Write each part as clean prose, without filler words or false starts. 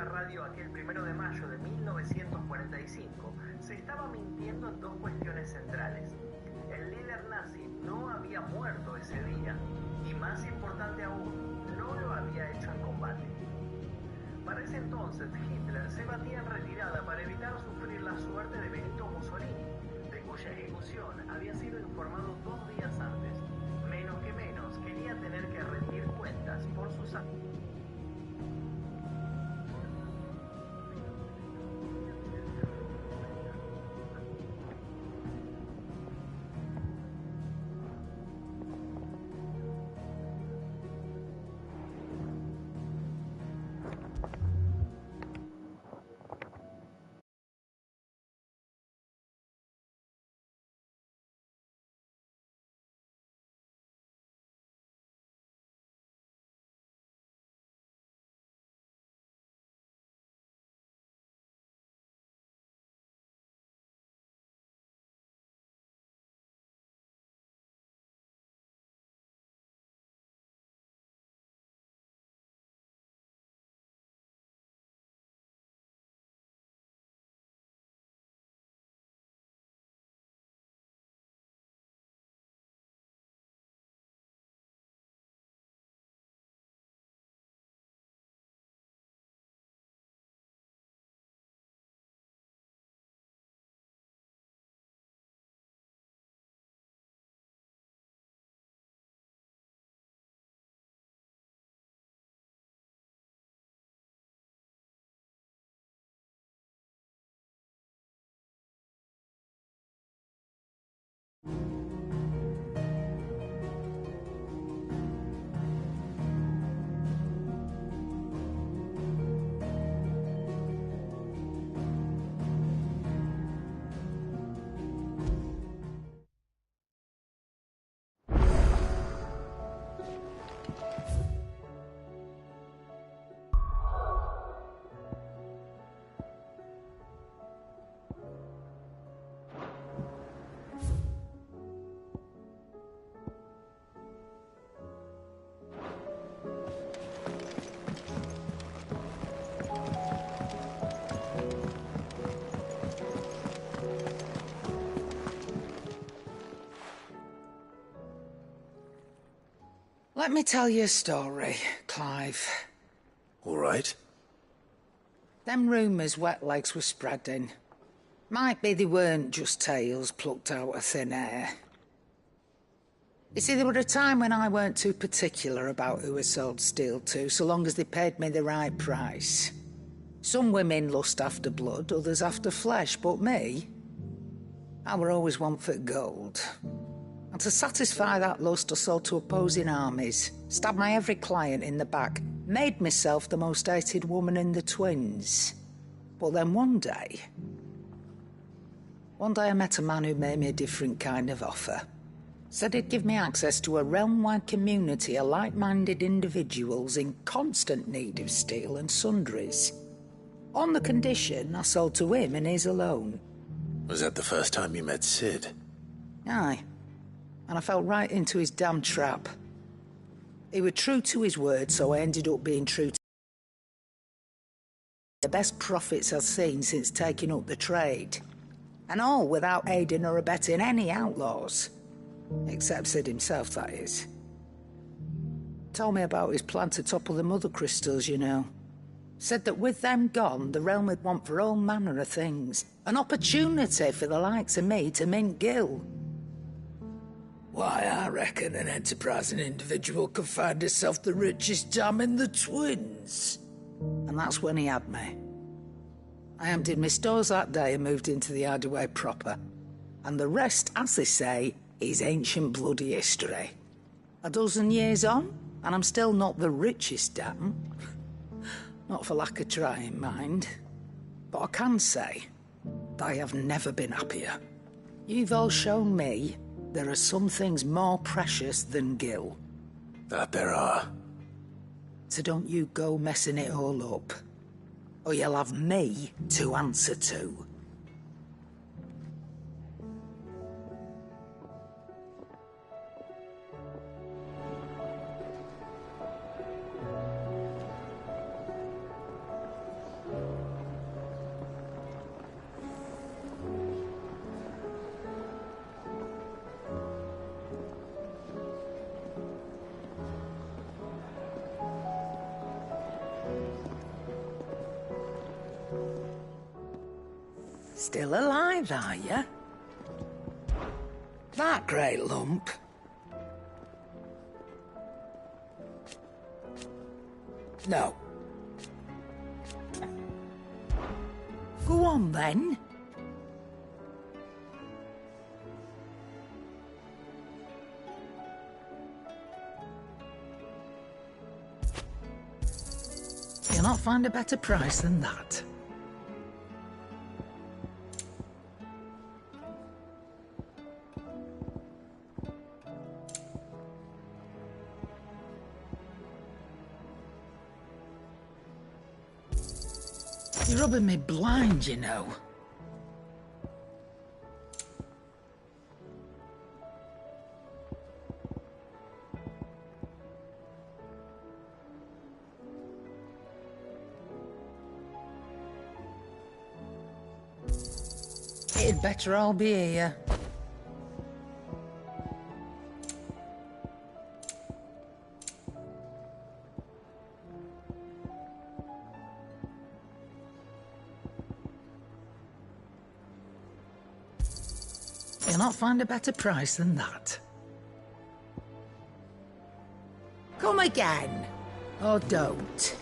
la radio aquel 1 de mayo de 1945, se estaba mintiendo en dos cuestiones centrales. El líder nazi no había muerto ese día, y más importante aún, no lo había hecho en combate. Para ese entonces, Hitler se batía en retirada para evitar sufrir la suerte de Benito Mussolini, de cuya ejecución había sido informado 2 días antes. Menos que menos, quería tener que rendir cuentas por sus actos. Let me tell you a story, Clive. All right. Them rumours wet legs were spreading. Might be they weren't just tales plucked out of thin air. You see, there were a time when I weren't too particular about who I sold steel to, so long as they paid me the right price. Some women lust after blood, others after flesh, but me, I were always one for gold. And to satisfy that lust, I sold to opposing armies, stabbed my every client in the back, made myself the most hated woman in the twins. But then one day I met a man who made me a different kind of offer. Said he'd give me access to a realm-wide community of like-minded individuals in constant need of steel and sundries. On the condition I sold to him and his alone. Was that the first time you met Sid? Aye. And I fell right into his damn trap. He was true to his word, so I ended up being true to the best profits I've seen since taking up the trade. And all without aiding or abetting any outlaws. Except Sid himself, that is. Told me about his plan to topple the mother crystals, you know. Said that with them gone, the realm would want for all manner of things. An opportunity for the likes of me to mint gil. Why, I reckon an enterprising individual could find himself the richest dam in the twins. And that's when he had me. I emptied my stores that day and moved into the hideaway proper. And the rest, as they say, is ancient bloody history. A dozen years on, and I'm still not the richest dam. Not for lack of trying, mind. But I can say that I have never been happier. You've all shown me there are some things more precious than gil. That there are. So don't you go messing it all up, or you'll have me to answer to. Still alive, are you? That great lump. No. Go on, then. You'll not find a better price than that. You're rubbing me blind, you know. It'd better all be here. You'll not find a better price than that. Come again, or don't.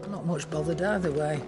Not much bothered either way.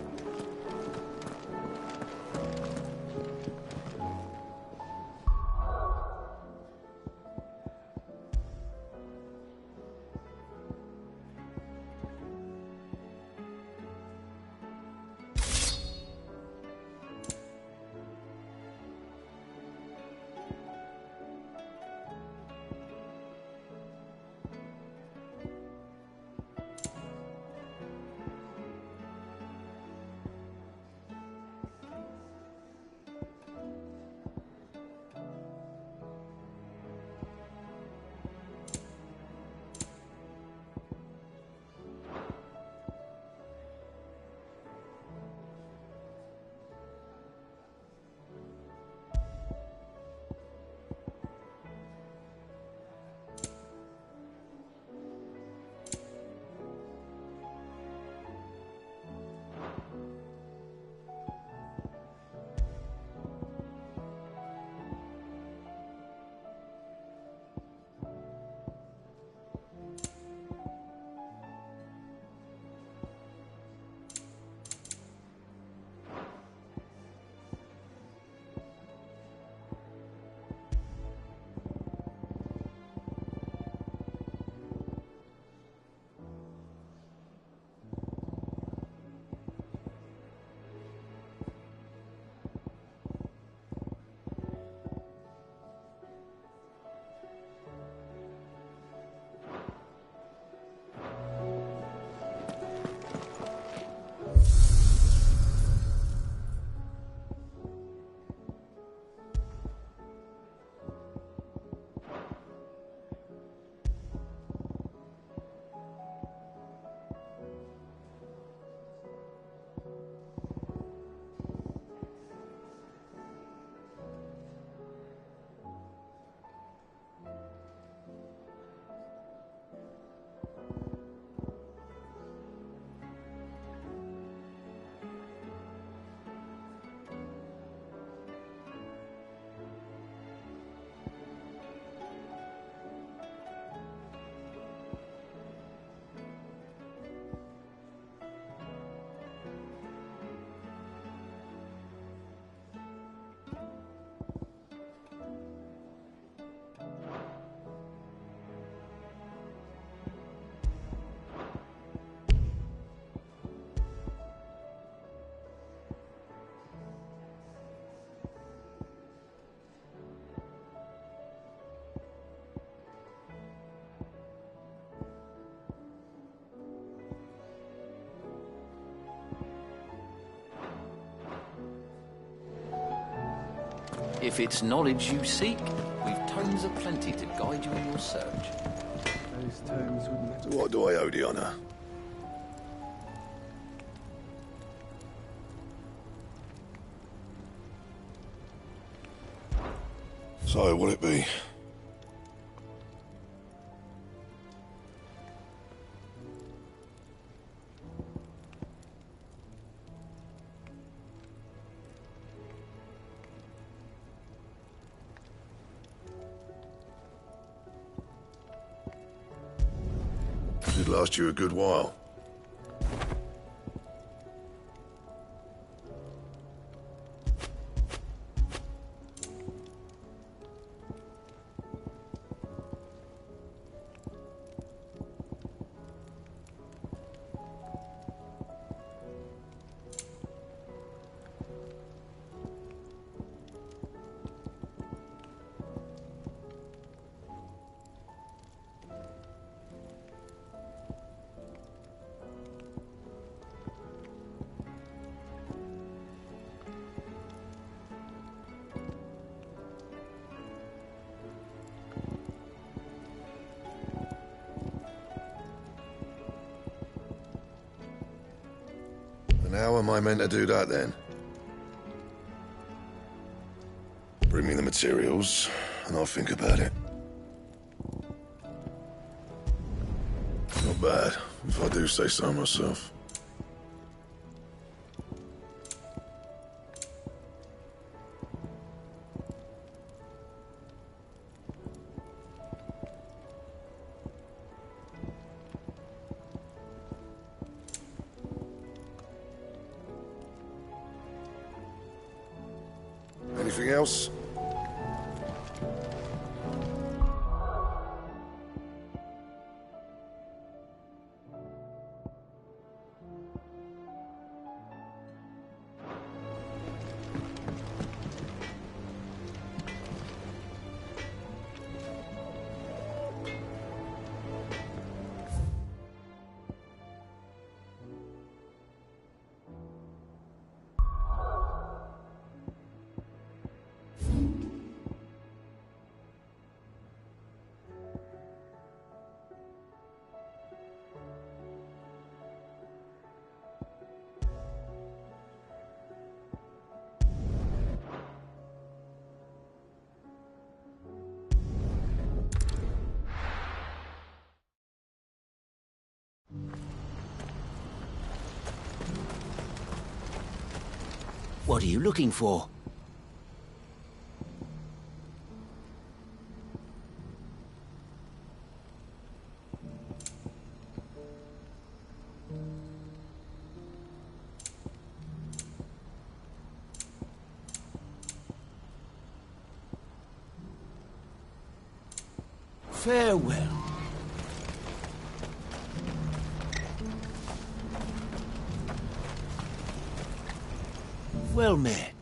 If it's knowledge you seek, we've tomes aplenty to guide you in your search. Those tomes wouldn't So what do I owe the honor? So, what'll it be? Should last you a good while. And how am I meant to do that then? Bring me the materials, and I'll think about it. Not bad, if I do say so myself. Anything else? What are you looking for? Farewell. Well met.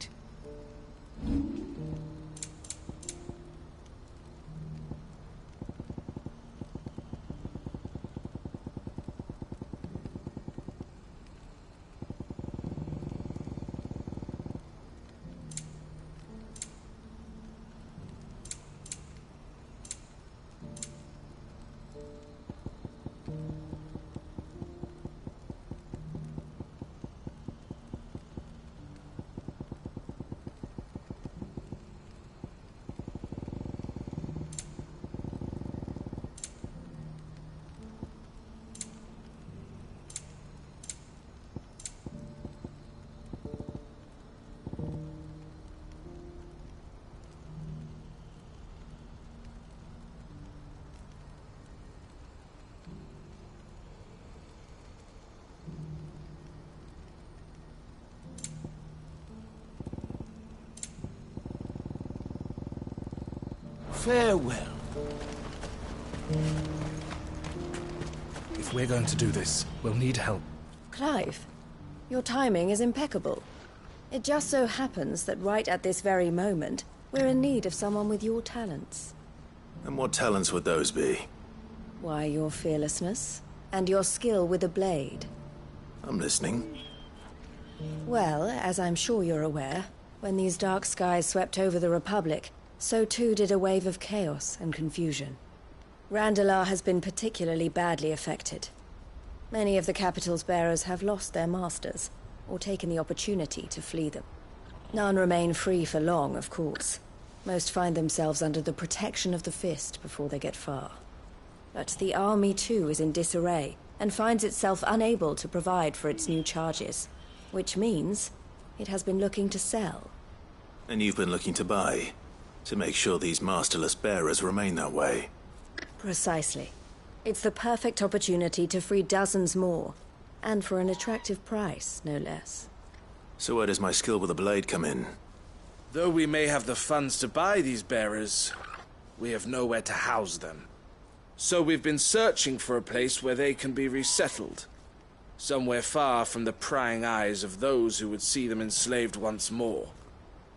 Farewell. If we're going to do this, we'll need help. Clive, your timing is impeccable. It just so happens that right at this very moment, we're in need of someone with your talents. And what talents would those be? Why, your fearlessness, and your skill with a blade. I'm listening. Well, as I'm sure you're aware, When these dark skies swept over the Republic, so too did a wave of chaos and confusion. Randalar has been particularly badly affected. Many of the capital's bearers have lost their masters, or taken the opportunity to flee them. None remain free for long, of course. Most find themselves under the protection of the Fist before they get far. But the army too is in disarray, and finds itself unable to provide for its new charges. Which means it has been looking to sell. And you've been looking to buy, to make sure these masterless bearers remain that way. Precisely. It's the perfect opportunity to free dozens more, and for an attractive price, no less. So where does my skill with a blade come in? Though we may have the funds to buy these bearers, we have nowhere to house them. So we've been searching for a place where they can be resettled. Somewhere far from the prying eyes of those who would see them enslaved once more.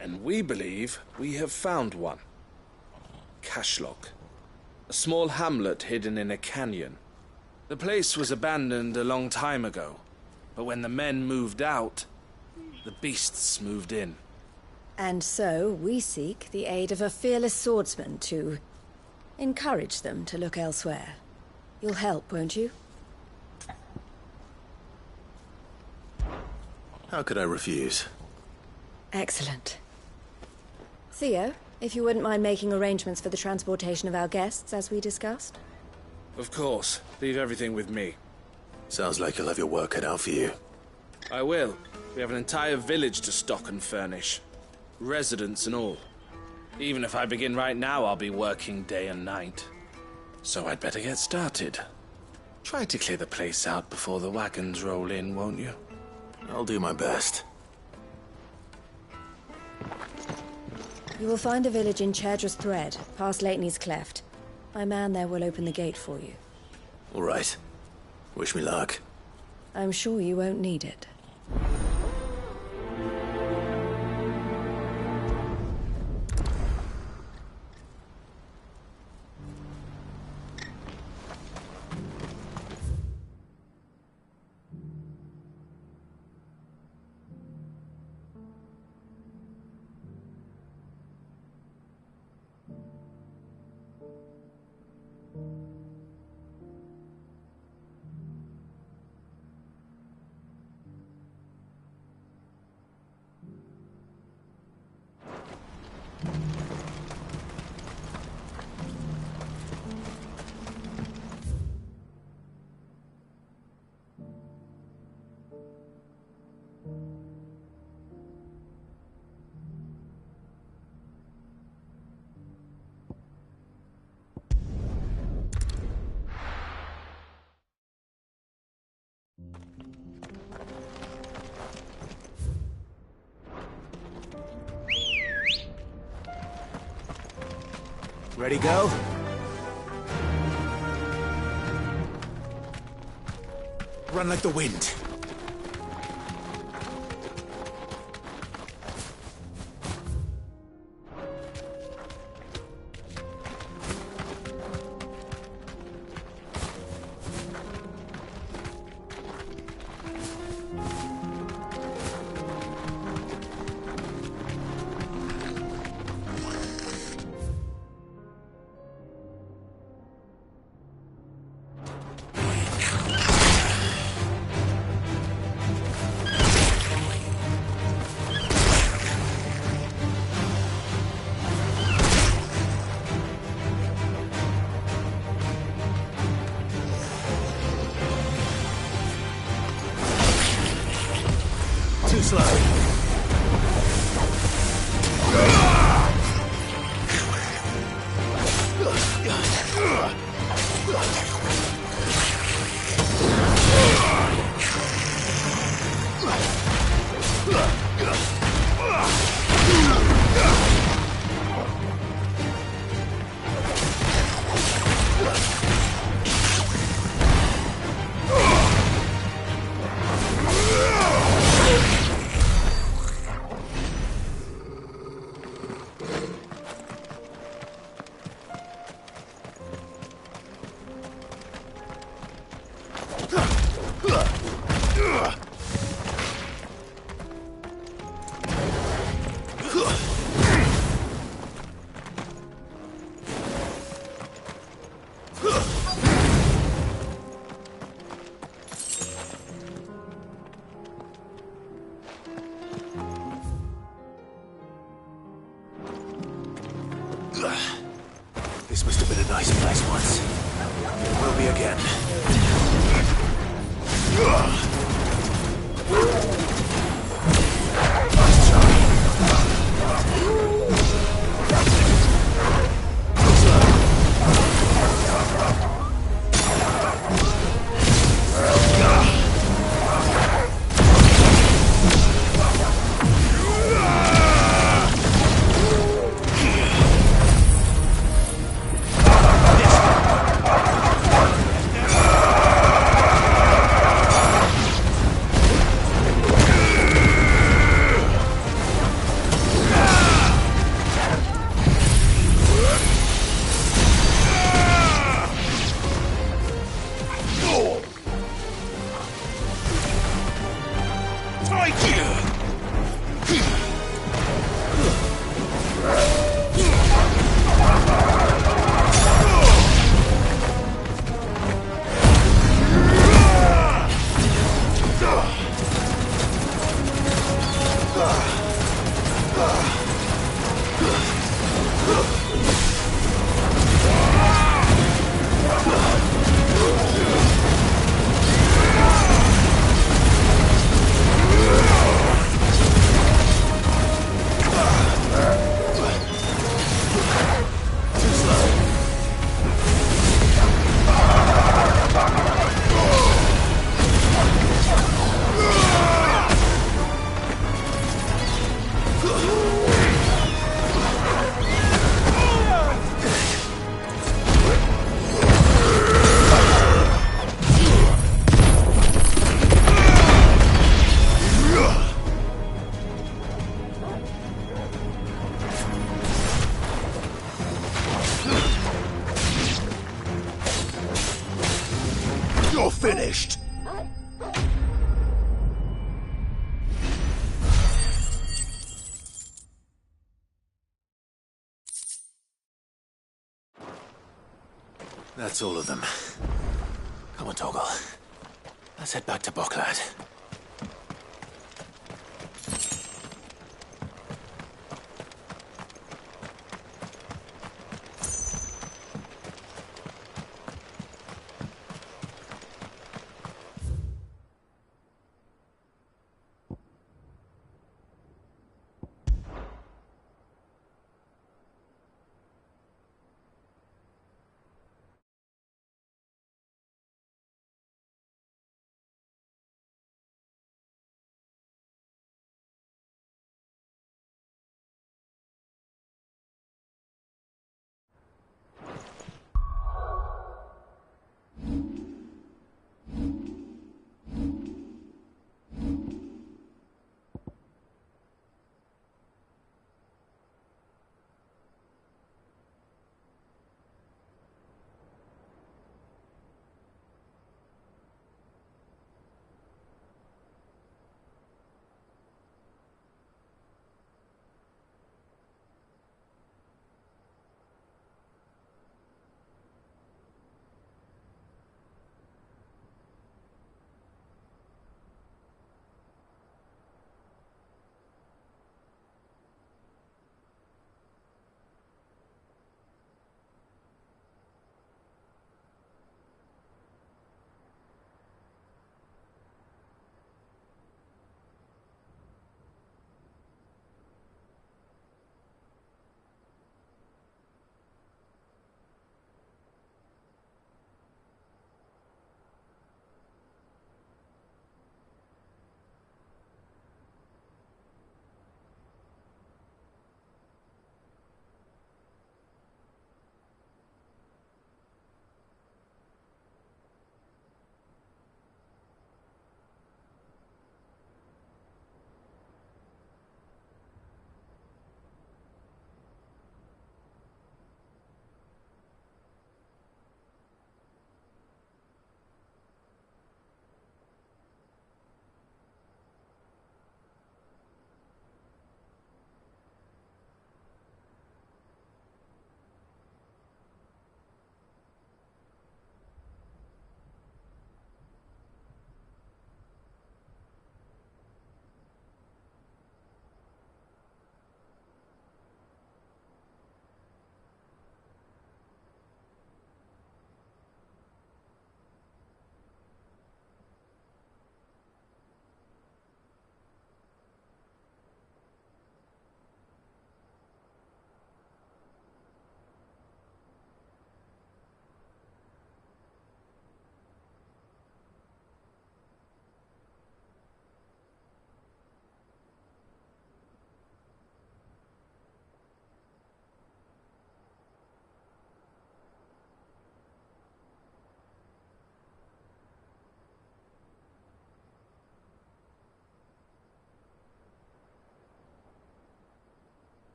And we believe we have found one. Cashlock. A small hamlet hidden in a canyon. The place was abandoned a long time ago, but when the men moved out, the beasts moved in. And so we seek the aid of a fearless swordsman to encourage them to look elsewhere. You'll help, won't you? How could I refuse? Excellent. Theo, if you wouldn't mind making arrangements for the transportation of our guests, as we discussed? Of course. Leave everything with me. Sounds like you'll have your work cut out for you. I will. We have an entire village to stock and furnish. Residents and all. Even if I begin right now, I'll be working day and night. So I'd better get started. Try to clear the place out before the wagons roll in, won't you? I'll do my best. You will find a village in CHEVREUS'S Thread, past Lateney's Cleft. My man there will open the gate for you. All right. Wish me luck. I'm sure you won't need it. Ready, go? Run like the wind. Too slow. nice place once. It will be again. Nice try. You're finished! That's all of them. Come on, Toggle. Let's head back to Boklad.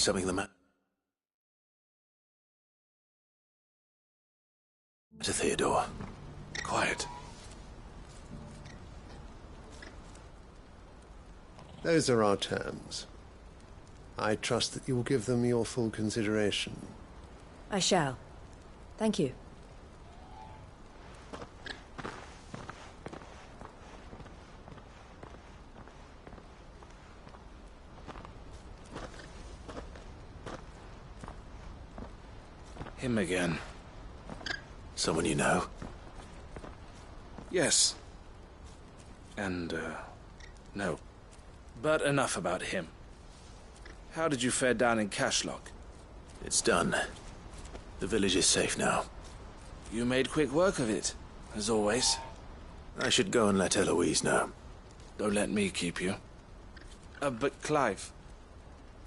something the matter, Theodore? Quiet. Those are our terms. I trust that you will give them your full consideration. I shall. Thank you. Him again. Someone you know? Yes. And, no. But enough about him. How did you fare down in Cashlock? It's done. The village is safe now. You made quick work of it, as always. I should go and let Eloise know. Don't let me keep you. But Clive,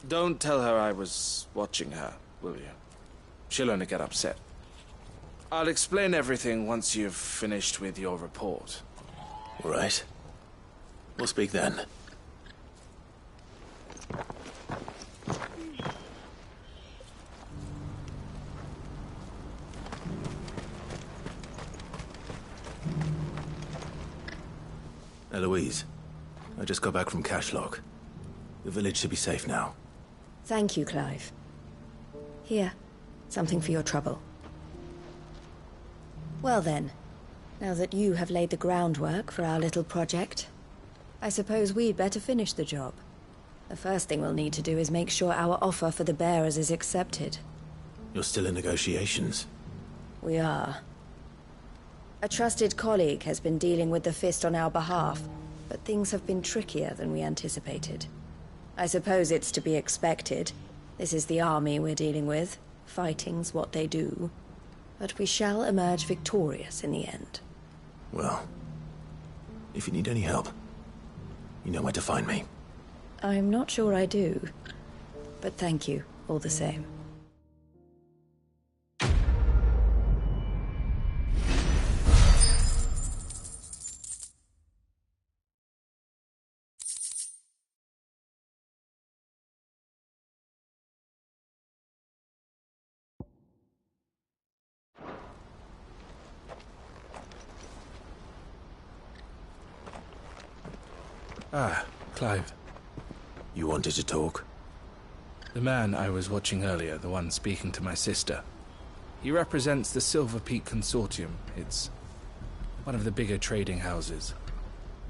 don't tell her I was watching her, will you? She'll only get upset. I'll explain everything once you've finished with your report. All right. We'll speak then. Eloise, I just got back from Cashlock. The village should be safe now. Thank you, Clive. Here, something for your trouble. Well then, now that you have laid the groundwork for our little project, I suppose we'd better finish the job. The first thing we'll need to do is make sure our offer for the bearers is accepted. You're still in negotiations? We are. A trusted colleague has been dealing with the Fist on our behalf, but things have been trickier than we anticipated. I suppose it's to be expected. This is the army we're dealing with. Fighting's what they do. But we shall emerge victorious in the end. Well, if you need any help, you know where to find me. I'm not sure I do, but thank you all the same. Ah, Clive. You wanted to talk? The man I was watching earlier, the one speaking to my sister. He represents the Silver Peak Consortium. It's one of the bigger trading houses.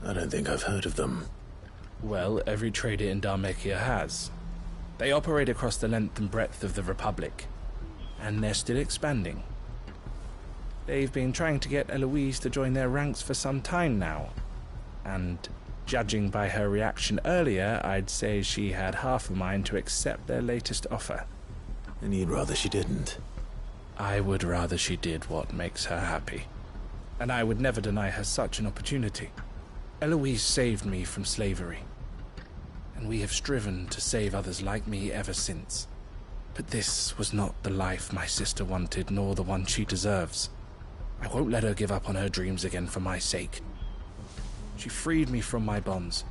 I don't think I've heard of them. Well, every trader in Dharmekia has. They operate across the length and breadth of the Republic, and they're still expanding. They've been trying to get Eloise to join their ranks for some time now, and judging by her reaction earlier, I'd say she had half a mind to accept their latest offer. And you'd rather she didn't? I would rather she did what makes her happy. And I would never deny her such an opportunity. Eloise saved me from slavery, and we have striven to save others like me ever since. But this was not the life my sister wanted, nor the one she deserves. I won't let her give up on her dreams again for my sake. She freed me from my bonds,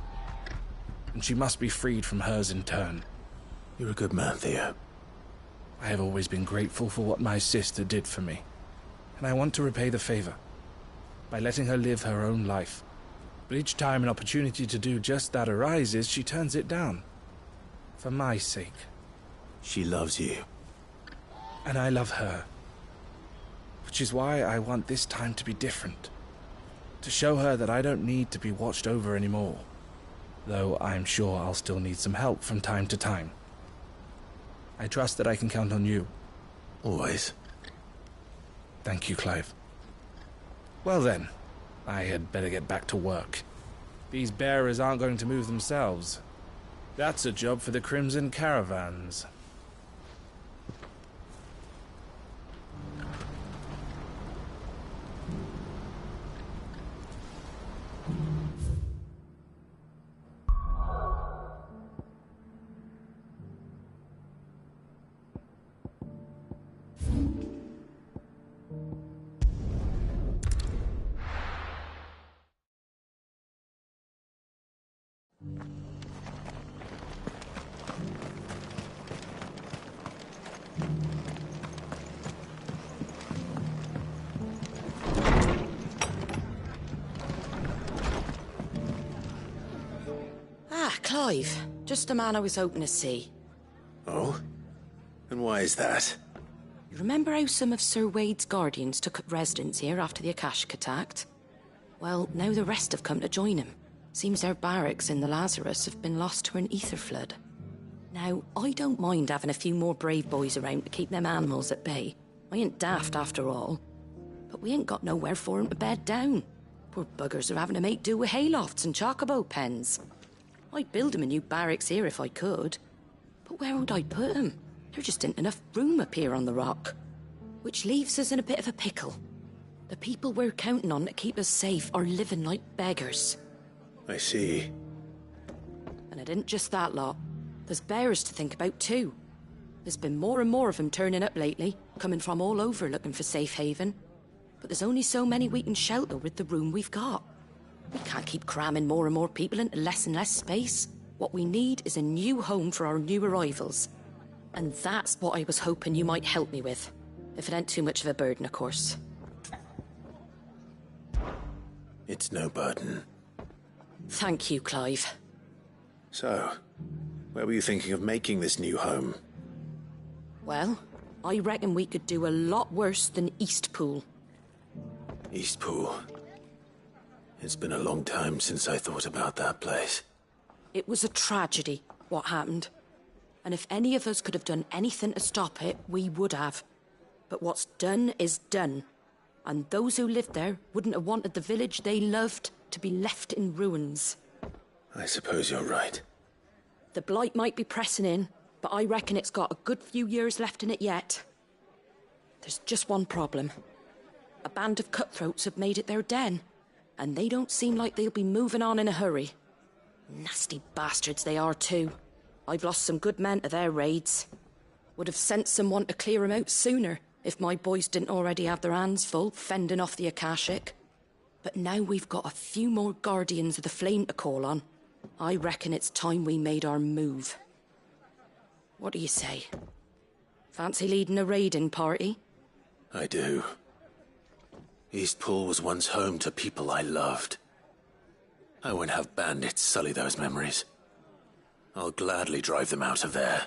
and she must be freed from hers in turn. You're a good man, Theo. I have always been grateful for what my sister did for me, and I want to repay the favor by letting her live her own life. But each time an opportunity to do just that arises, she turns it down. For my sake. She loves you. And I love her. Which is why I want this time to be different. To show her that I don't need to be watched over anymore. Though I'm sure I'll still need some help from time to time. I trust that I can count on you. Always. Thank you, Clive. Well then, I had better get back to work. These bearers aren't going to move themselves. That's a job for the Crimson Caravans. Clive. Just a man I was hoping to see. Oh? And why is that? You remember how some of Sir Wade's guardians took up residence here after the Akashic attacked? Well, now the rest have come to join him. Seems their barracks in the Lazarus have been lost to an ether flood. Now, I don't mind having a few more brave boys around to keep them animals at bay. I ain't daft after all. But we ain't got nowhere for 'em to bed down. Poor buggers are having to make do with haylofts and chocobo pens. I'd build 'em a new barracks here if I could. But where would I put 'em? There just ain't enough room up here on the rock. Which leaves us in a bit of a pickle. The people we're counting on to keep us safe are living like beggars. I see. And it isn't just that lot. There's bears to think about too. There's been more and more of them turning up lately, coming from all over looking for safe haven. But there's only so many we can shelter with the room we've got. We can't keep cramming more and more people into less and less space. What we need is a new home for our new arrivals. And that's what I was hoping you might help me with. If it ain't too much of a burden, of course. It's no burden. Thank you, Clive. So, where were you thinking of making this new home? Well, I reckon we could do a lot worse than Eastpool. Eastpool. It's been a long time since I thought about that place. It was a tragedy, what happened. And if any of us could have done anything to stop it, we would have. But what's done is done. And those who lived there wouldn't have wanted the village they loved to be left in ruins. I suppose you're right. The blight might be pressing in, but I reckon it's got a good few years left in it yet. There's just one problem. A band of cutthroats have made it their den, and they don't seem like they'll be moving on in a hurry. Nasty bastards they are too. I've lost some good men to their raids. Would have sent someone to clear 'em out sooner, if my boys didn't already have their hands full fending off the Akashic. But now we've got a few more Guardians of the Flame to call on. I reckon it's time we made our move. What do you say? Fancy leading a raiding party? I do. Eastpool was once home to people I loved. I won't have bandits sully those memories. I'll gladly drive them out of there.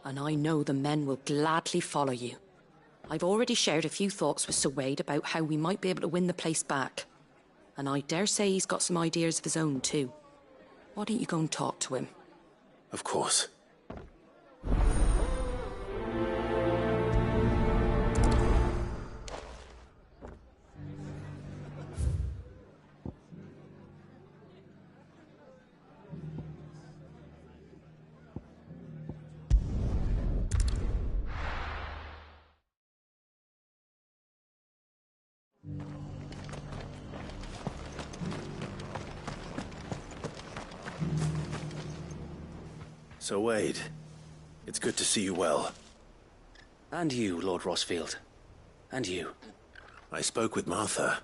And I know the men will gladly follow you. I've already shared a few thoughts with Sir Wade about how we might be able to win the place back. And I dare say he's got some ideas of his own too. Why don't you go and talk to him? Of course. So, Wade, it's good to see you well. And you, Lord Rossfield. And you. I spoke with Martha.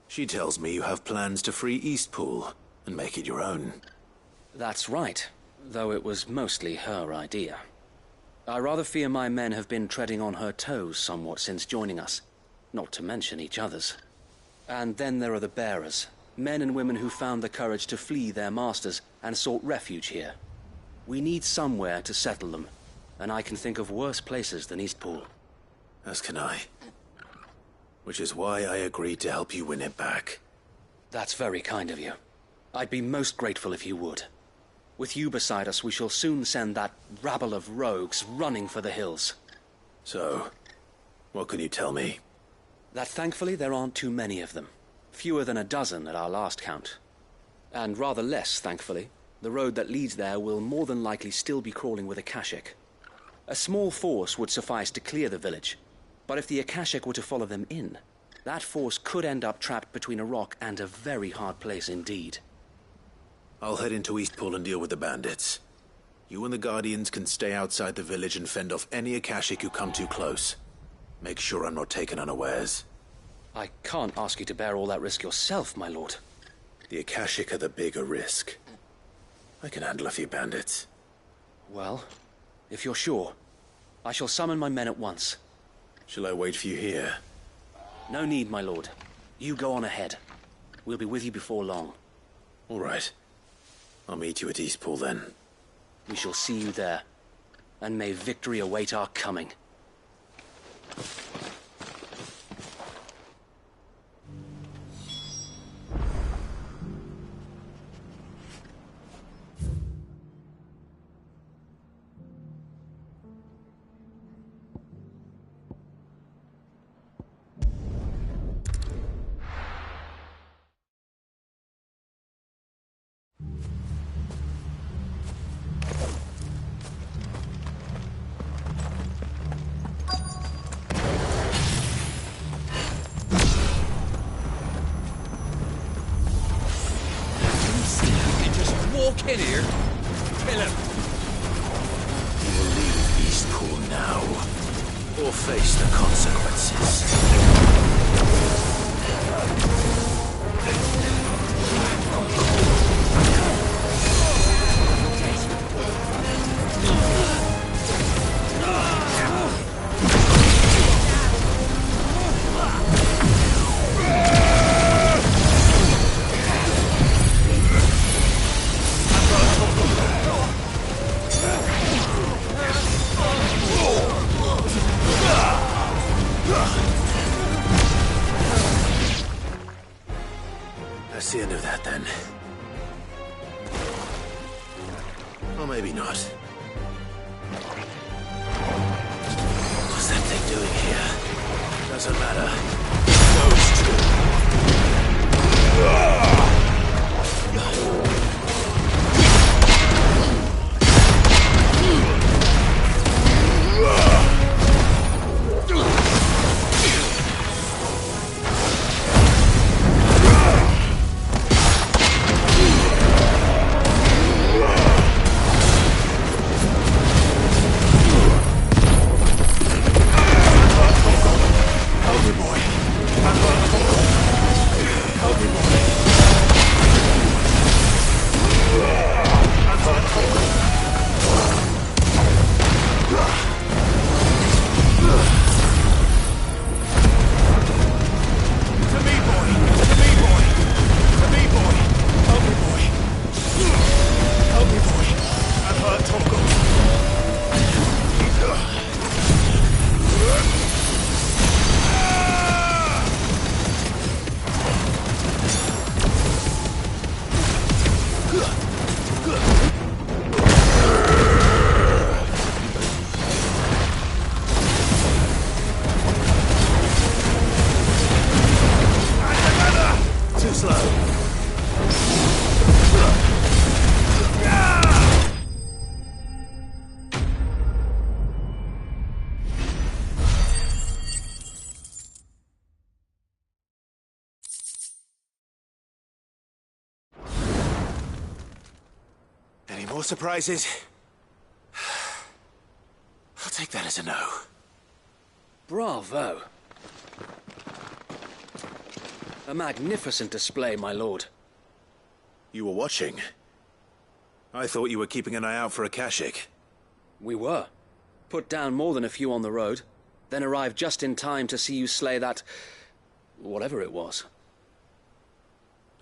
She tells me you have plans to free Eastpool and make it your own. That's right, though it was mostly her idea. I rather fear my men have been treading on her toes somewhat since joining us, not to mention each other's. And then there are the bearers, men and women who found the courage to flee their masters and sought refuge here. We need somewhere to settle them, and I can think of worse places than Eastpool. As can I. Which is why I agreed to help you win it back. That's very kind of you. I'd be most grateful if you would. With you beside us, we shall soon send that rabble of rogues running for the hills. So, what can you tell me? That thankfully there aren't too many of them. Fewer than a dozen at our last count. And rather less, thankfully. The road that leads there will more than likely still be crawling with Akashic. A small force would suffice to clear the village, but if the Akashic were to follow them in, that force could end up trapped between a rock and a very hard place indeed. I'll head into Eastpool and deal with the bandits. You and the Guardians can stay outside the village and fend off any Akashic who come too close. Make sure I'm not taken unawares. I can't ask you to bear all that risk yourself, my lord. The Akashic are the bigger risk. I can handle a few bandits. Well, if you're sure, I shall summon my men at once. Shall I wait for you here? No need, my lord. You go on ahead. We'll be with you before long. All right. I'll meet you at Eastpool then. We shall see you there, and may victory await our coming. Walk in here. Kill him. You will leave Eastpool now, or face the consequences. That's the end of that, then. Or maybe not. What's that thing doing here? Doesn't matter. Those two. Any more surprises? I'll take that as a no. Bravo. A magnificent display, my lord. You were watching? I thought you were keeping an eye out for a Akashic. We were. Put down more than a few on the road, then arrived just in time to see you slay that... whatever it was.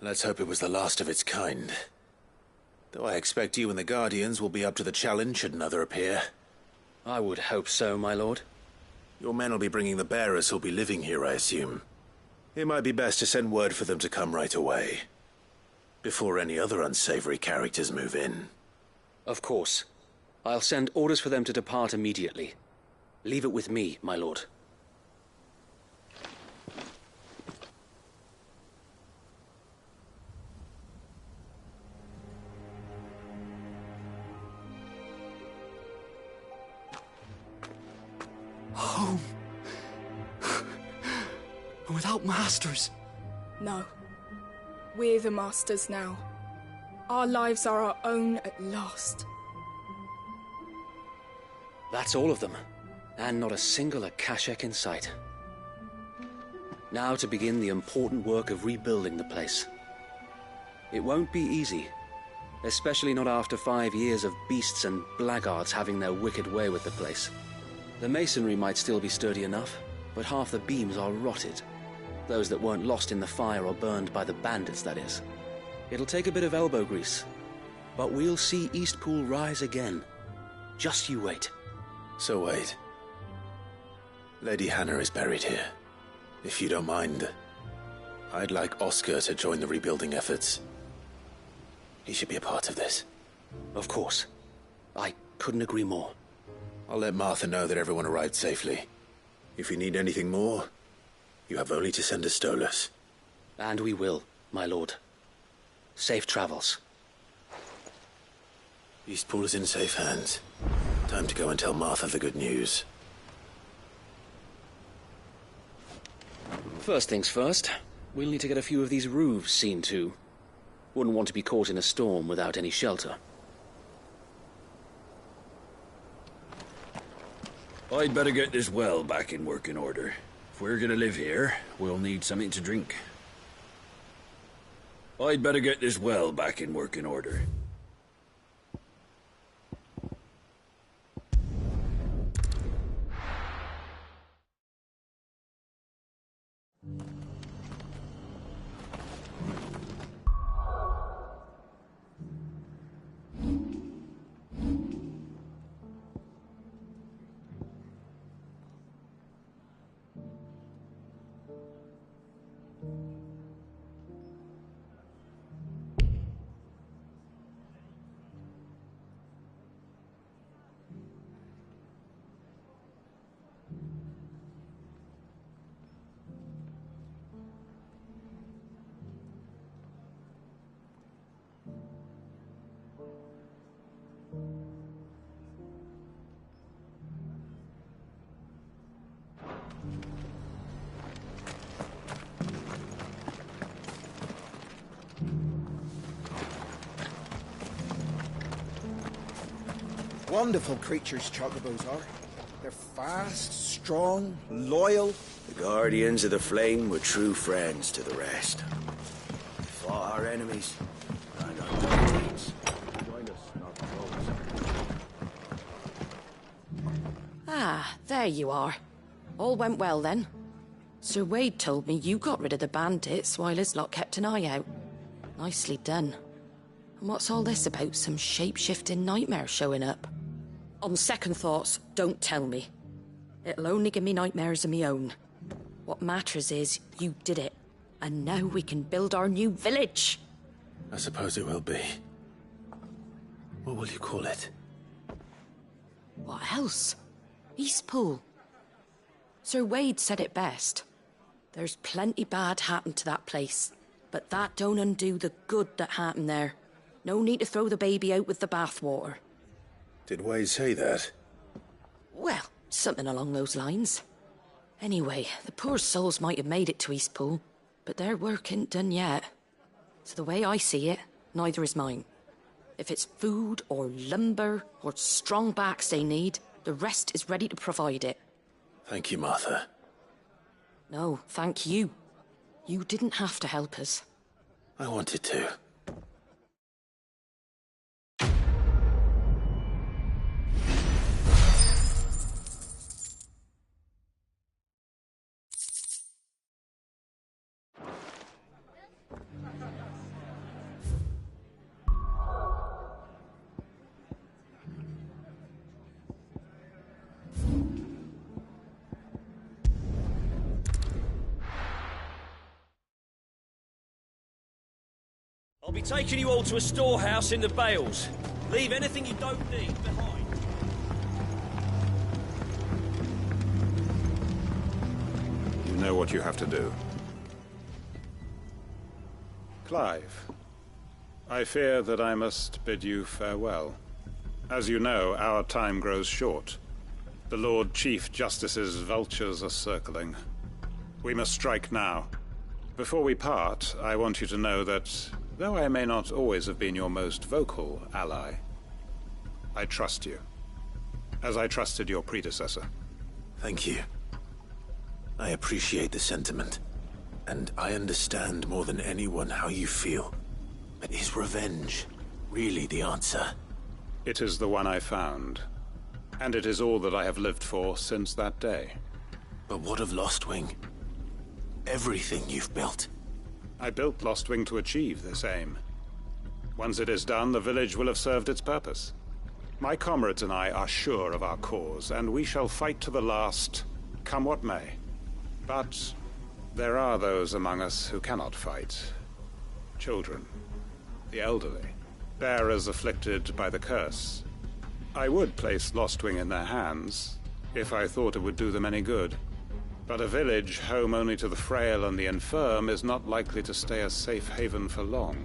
Let's hope it was the last of its kind. Though I expect you and the Guardians will be up to the challenge should another appear. I would hope so, my lord. Your men will be bringing the bearers who'll be living here, I assume. It might be best to send word for them to come right away, before any other unsavory characters move in. Of course. I'll send orders for them to depart immediately. Leave it with me, my lord. Home. Without masters. No. We're the masters now. Our lives are our own at last. That's all of them. And not a single Akashic in sight. Now to begin the important work of rebuilding the place. It won't be easy. Especially not after 5 years of beasts and blackguards having their wicked way with the place. The masonry might still be sturdy enough, but half the beams are rotted. Those that weren't lost in the fire or burned by the bandits, that is. It'll take a bit of elbow grease. But we'll see Eastpool rise again. Just you wait. So wait. Lady Hannah is buried here. If you don't mind, I'd like Oscar to join the rebuilding efforts. He should be a part of this. Of course. I couldn't agree more. I'll let Martha know that everyone arrived safely. If you need anything more, you have only to send a Stolas. And we will, my lord. Safe travels. Eastpool is in safe hands. Time to go and tell Martha the good news. First things first, we'll need to get a few of these roofs seen to. Wouldn't want to be caught in a storm without any shelter. I'd better get this well back in working order. If we're gonna live here, we'll need something to drink. I'd better get this well back in working order. Wonderful creatures, chocobos are. They're fast, strong, loyal. The Guardians of the Flame were true friends to the rest. They fought our enemies, and our good deeds. Join us in our patrols. Ah, there you are. All went well then. Sir Wade told me you got rid of the bandits while his lot kept an eye out. Nicely done. And what's all this about some shape-shifting nightmare showing up? On second thoughts, don't tell me. It'll only give me nightmares of me own. What matters is, you did it. And now we can build our new village. I suppose it will be. What will you call it? What else? Eastpool. Sir Wade said it best. There's plenty bad happened to that place, but that don't undo the good that happened there. No need to throw the baby out with the bathwater. Did Wade say that? Well, something along those lines. Anyway, the poor souls might have made it to Eastpool, but their work ain't done yet. So the way I see it, neither is mine. If it's food or lumber or strong backs they need, the rest is ready to provide it. Thank you, Martha. No, thank you. You didn't have to help us. I wanted to. I'll be taking you all to a storehouse in the Bales. Leave anything you don't need behind. You know what you have to do. Clive, I fear that I must bid you farewell. As you know, our time grows short. The Lord Chief Justice's vultures are circling. We must strike now. Before we part, I want you to know that, though I may not always have been your most vocal ally, I trust you, as I trusted your predecessor. Thank you. I appreciate the sentiment, and I understand more than anyone how you feel. But is revenge really the answer? It is the one I found, and it is all that I have lived for since that day. But what of Lostwing? Everything you've built. I built Lostwing to achieve this aim. Once it is done, the village will have served its purpose. My comrades and I are sure of our cause, and we shall fight to the last, come what may. But there are those among us who cannot fight. Children, the elderly, bearers afflicted by the curse. I would place Lostwing in their hands, if I thought it would do them any good. But a village home only to the frail and the infirm is not likely to stay a safe haven for long.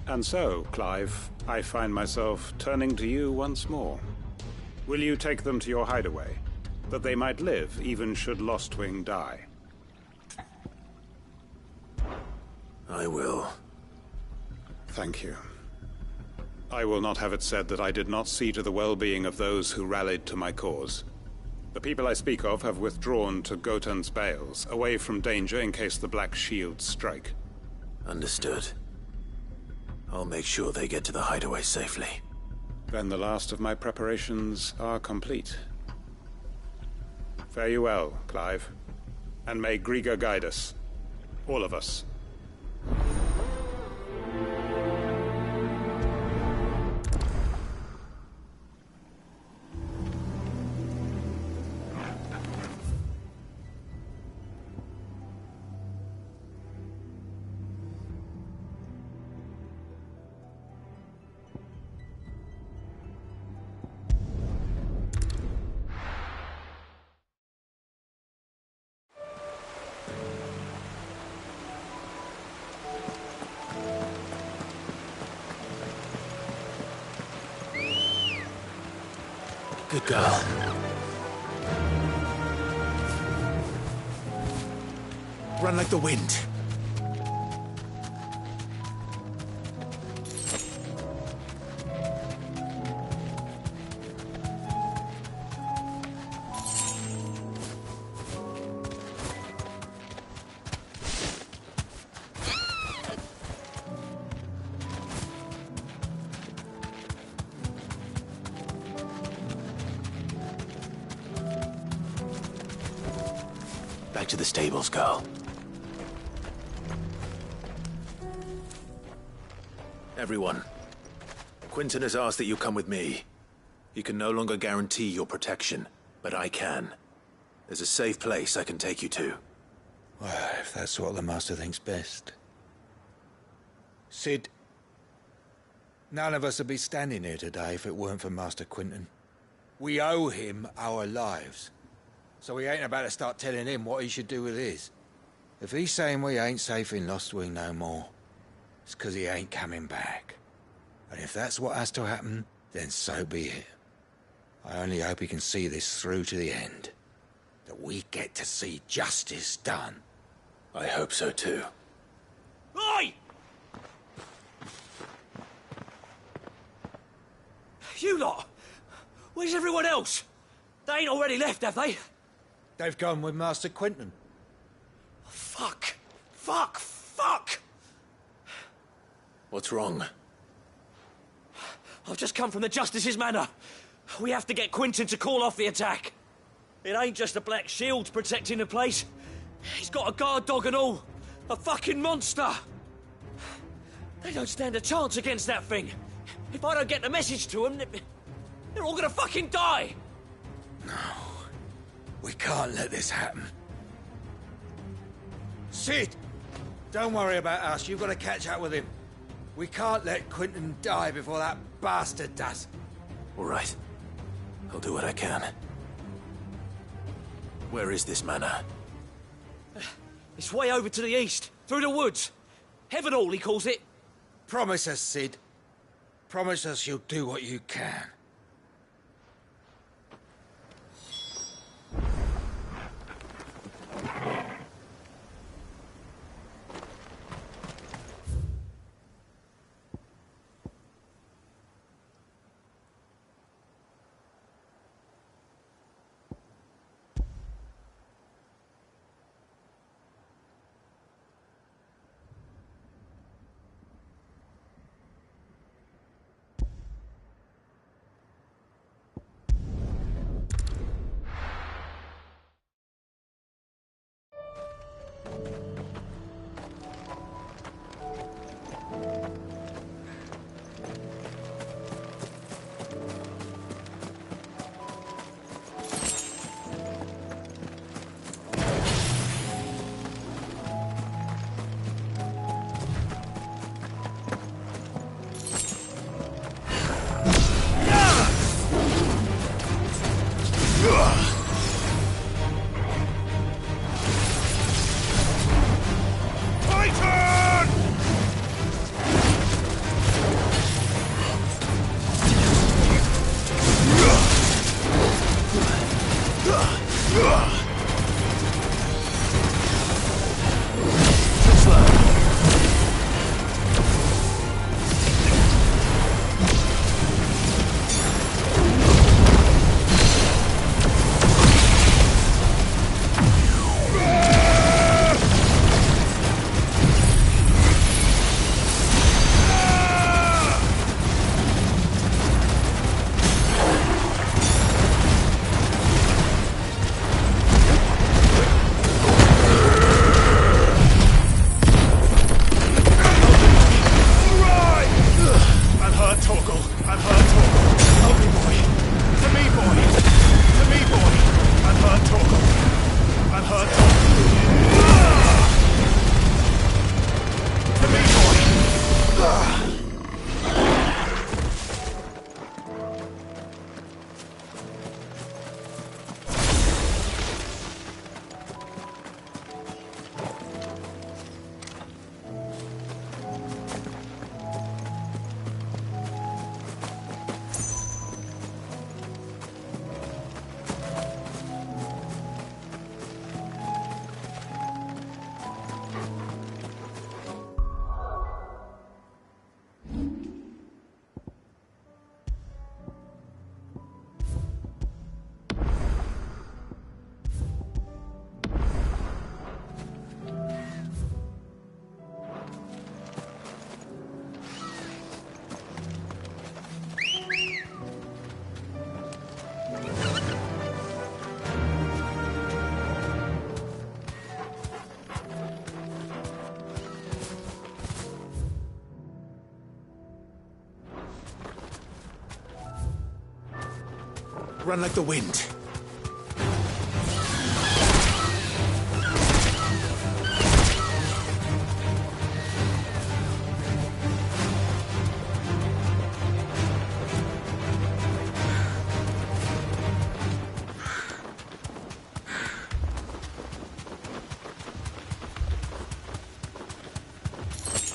And so, Clive, I find myself turning to you once more. Will you take them to your hideaway, that they might live even should Lostwing die? I will. Thank you. I will not have it said that I did not see to the well-being of those who rallied to my cause. The people I speak of have withdrawn to Gotan's Bales, away from danger in case the Black Shields strike. Understood. I'll make sure they get to the hideaway safely. Then the last of my preparations are complete. Fare you well, Clive. And may Griga guide us. All of us. Good girl. Run like the wind. Back to the stables, girl. Everyone, Quinton has asked that you come with me. He can no longer guarantee your protection, but I can. There's a safe place I can take you to. Well, if that's what the Master thinks best. Sid, none of us would be standing here today if it weren't for Master Quinton. We owe him our lives. So we ain't about to start telling him what he should do with his. If he's saying we ain't safe in Lostwing no more, it's 'cause he ain't coming back. And if that's what has to happen, then so be it. I only hope he can see this through to the end. That we get to see justice done. I hope so too. Oi! You lot! Where's everyone else? They ain't already left, have they? They've gone with Master Quinton. Fuck! Fuck! Fuck! What's wrong? I've just come from the Justice's Manor. We have to get Quinton to call off the attack. It ain't just the Black Shields protecting the place. He's got a guard dog and all. A fucking monster. They don't stand a chance against that thing. If I don't get the message to them, they're all gonna fucking die. No. We can't let this happen. Sid! Don't worry about us. You've got to catch up with him. We can't let Quinton die before that bastard does. All right. I'll do what I can. Where is this manor? It's way over to the east, through the woods. Heaven Hall, he calls it. Promise us, Sid. Promise us you'll do what you can. run like the wind.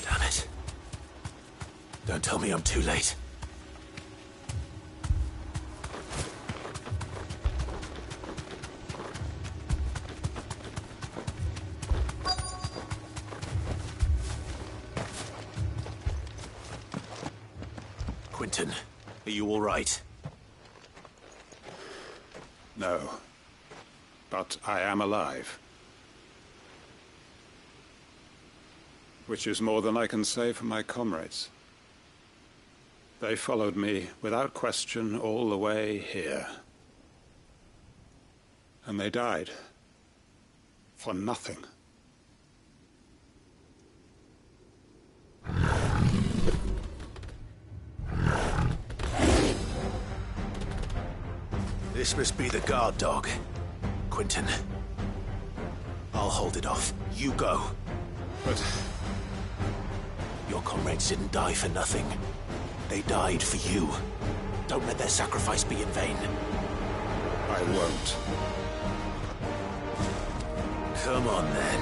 Damn it. Don't tell me I'm too late. Quentin, are you all right? No. But I am alive. Which is more than I can say for my comrades. They followed me without question all the way here. And they died. For nothing. This must be the guard dog. Quentin. I'll hold it off. You go. But... your comrades didn't die for nothing. They died for you. Don't let their sacrifice be in vain. I won't. Come on, then.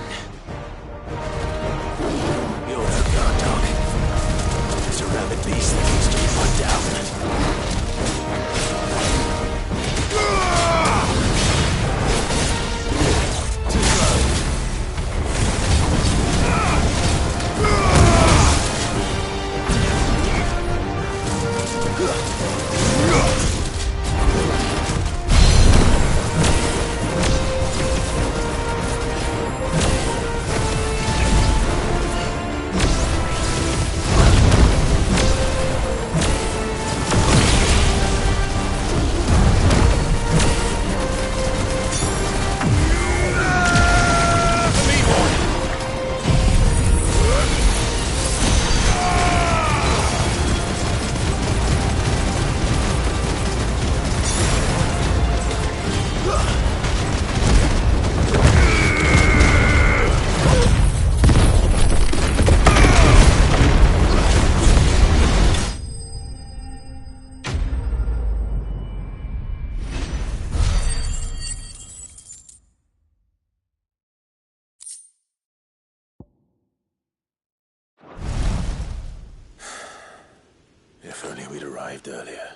You're the guard dog. There's a rabid beast that needs to be put down. If only we'd arrived earlier.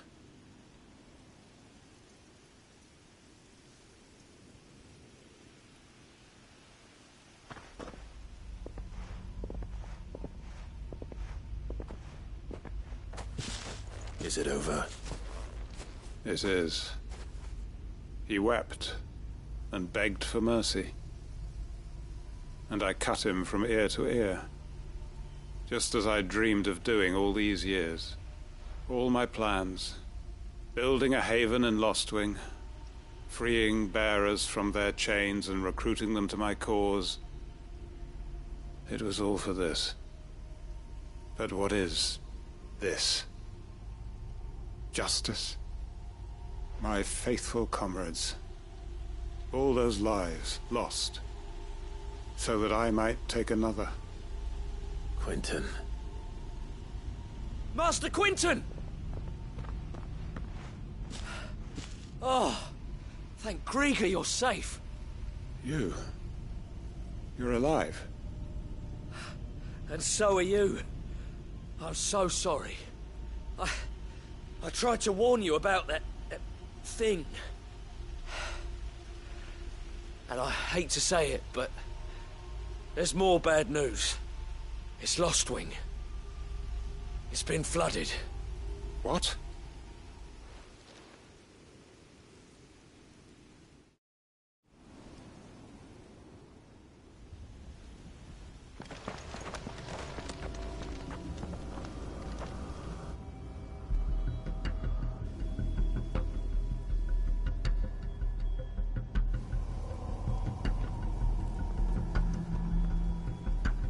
Is it over? It is. He wept and begged for mercy. And I cut him from ear to ear, just as I dreamed of doing all these years. All my plans, building a haven in Lostwing, freeing bearers from their chains and recruiting them to my cause. It was all for this. But what is this? Justice? My faithful comrades. All those lives lost, so that I might take another. Quentin. Master Quentin! Oh, thank Grieger you're safe. You're alive. And so are you. I'm so sorry. I tried to warn you about that thing. And I hate to say it, but there's more bad news. It's Lostwing. It's been flooded. What?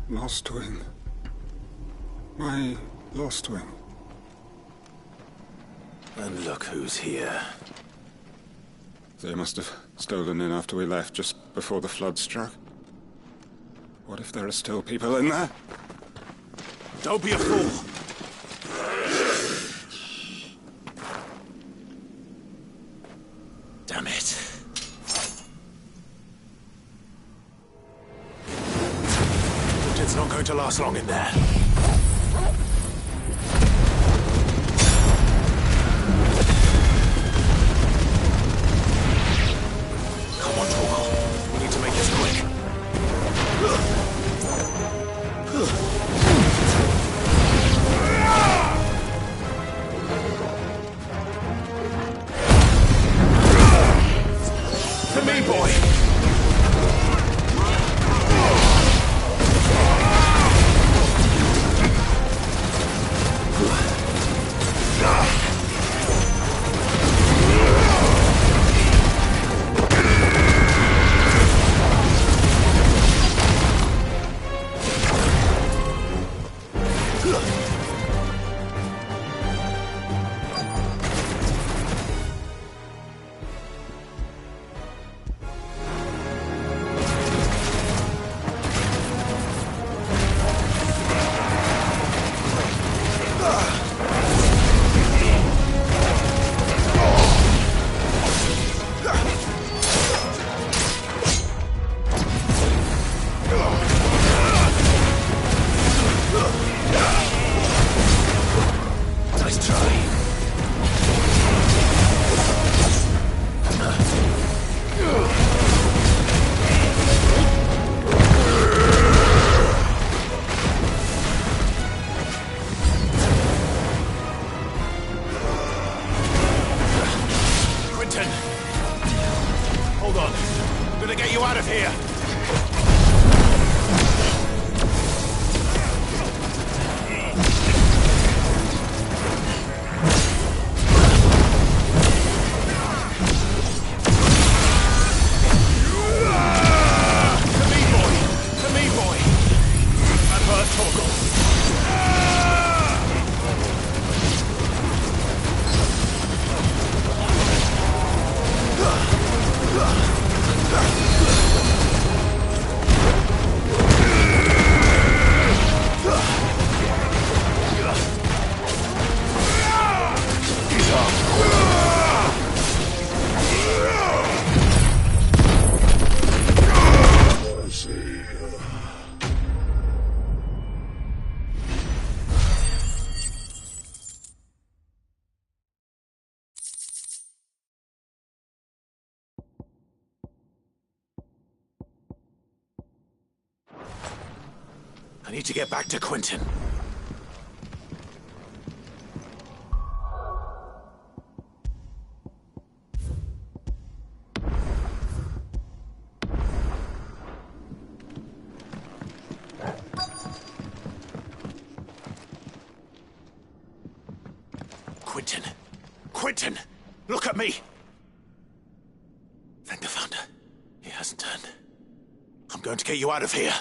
Lostwing. My Lostwing. And look who's here. They must have stolen in after we left, just before the flood struck. What if there are still people in there? Don't be a fool! Damn it. It's not going to last long in there. Come on, Torgal. We need to make this quick. To me, boy! I need to get back to Quentin. Quentin! Quentin! Look at me! Thank the Founder. He hasn't turned. I'm going to get you out of here.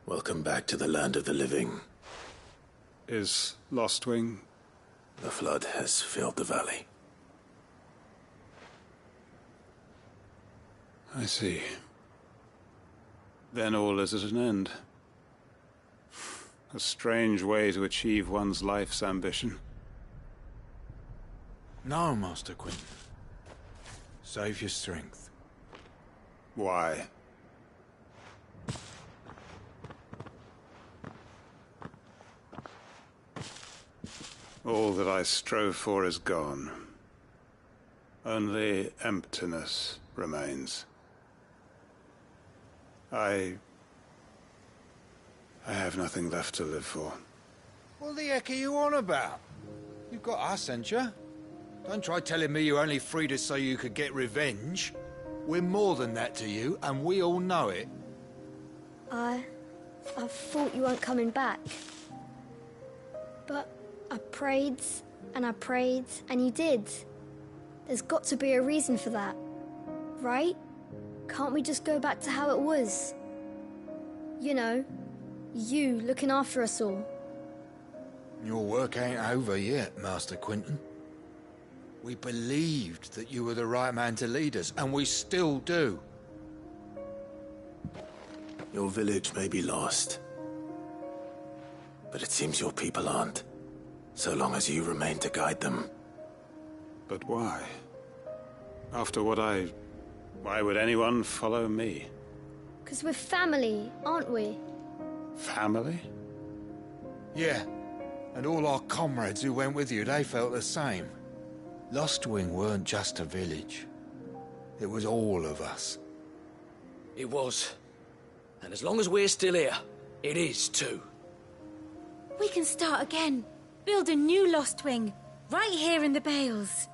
Welcome back to the land of the living. Is Lostwing? The flood has filled the valley. I see. Then all is at an end. A strange way to achieve one's life's ambition. No, Master Quentin. Save your strength. Why? All that I strove for is gone. Only emptiness remains. I have nothing left to live for. What the heck are you on about? You've got us, ain't you? Don't try telling me you're only freed us so you could get revenge. We're more than that to you, and we all know it. I thought you weren't coming back. But I prayed, and you did. There's got to be a reason for that, right? Can't we just go back to how it was? You know, you looking after us all. Your work ain't over yet, Master Quinton. We believed that you were the right man to lead us, and we still do. Your village may be lost, but it seems your people aren't, so long as you remain to guide them. But why? After what why would anyone follow me? 'Cause we're family, aren't we? Family? Yeah, and all our comrades who went with you, they felt the same. Lostwing weren't just a village. It was all of us. It was. And as long as we're still here, it is too. We can start again. Build a new Lostwing, right here in the Bales.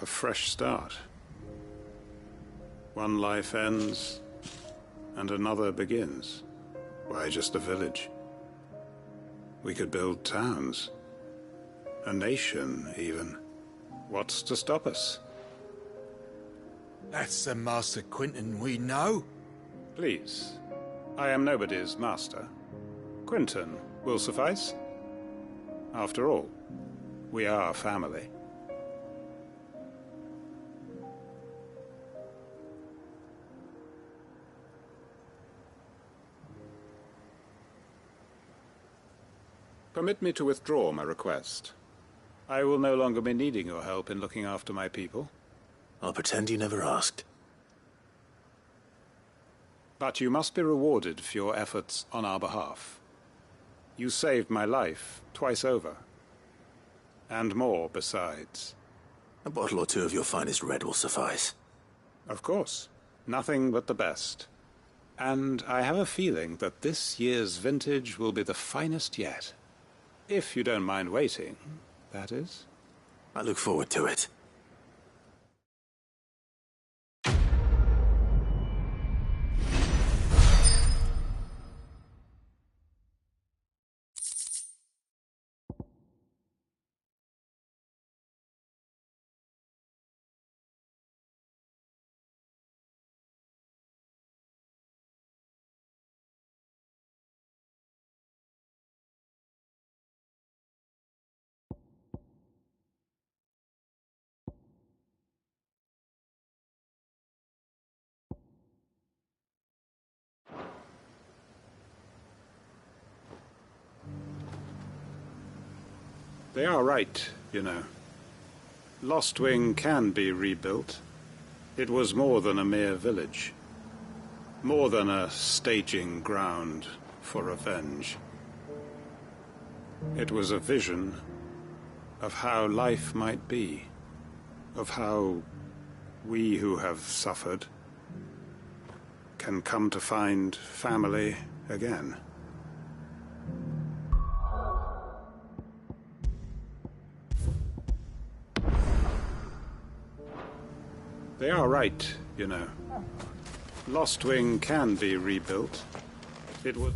A fresh start. One life ends, and another begins. Why just a village? We could build towns. A nation, even. What's to stop us? That's the Master Quinton we know. Please. I am nobody's master. Quinton will suffice. After all, we are family. Permit me to withdraw my request. I will no longer be needing your help in looking after my people. I'll pretend you never asked. But you must be rewarded for your efforts on our behalf. You saved my life twice over. And more besides. A bottle or two of your finest red will suffice. Of course. Nothing but the best. And I have a feeling that this year's vintage will be the finest yet. If you don't mind waiting, that is. I look forward to it. They are right, you know. Lostwing can be rebuilt. It was more than a mere village. More than a staging ground for revenge. It was a vision of how life might be. Of how we who have suffered can come to find family again. They are right, you know. Lostwing can be rebuilt. It was...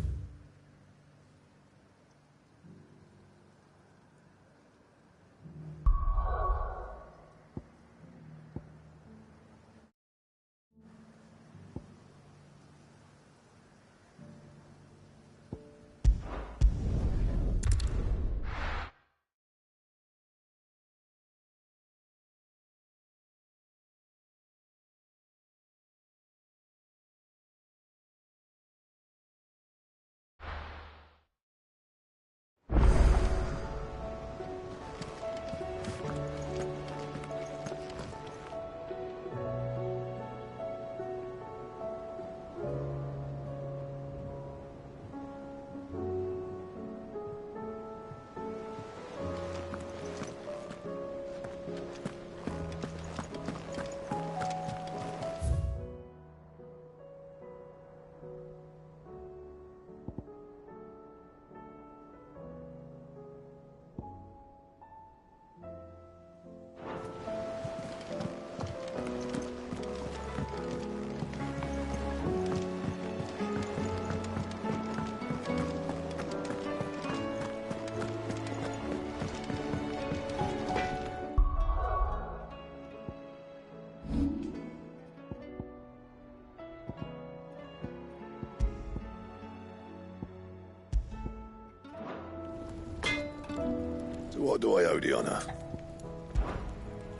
what do I owe the honour?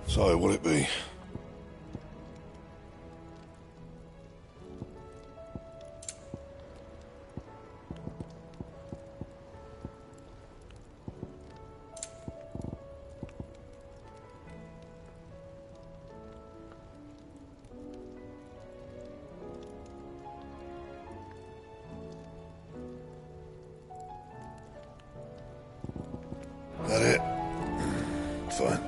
So, will it be? That it? Fine.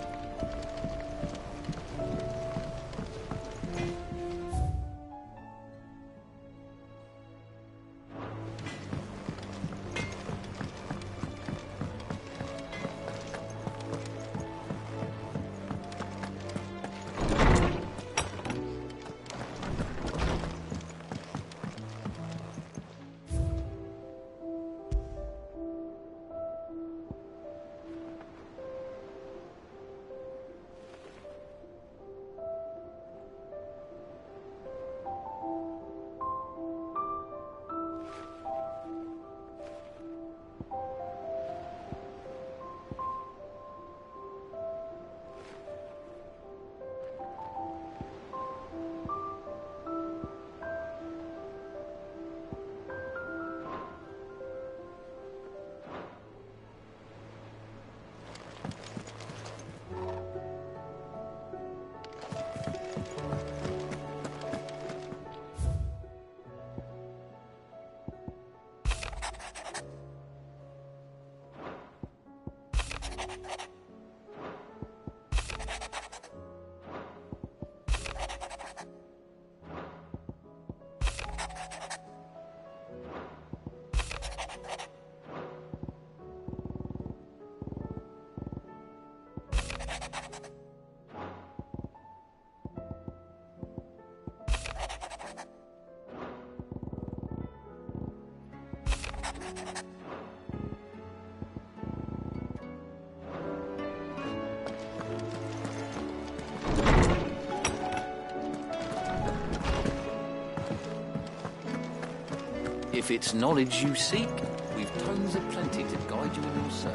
If it's knowledge you seek, we've tons of plenty to guide you in your search.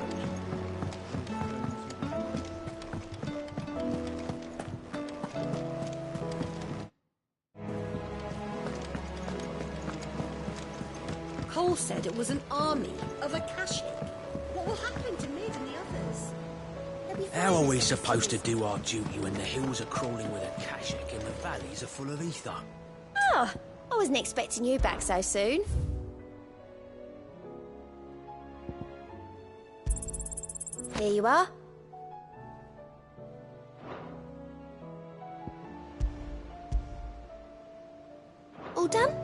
Cole said it was an army of Akashic. What will happen to Mid and the others? How are we supposed to do our duty when the hills are crawling with Akashic and the valleys are full of ether? Oh, I wasn't expecting you back so soon. Here you are. All done?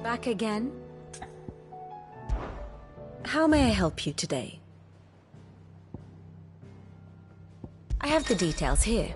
Back again? How may I help you today? I have the details here.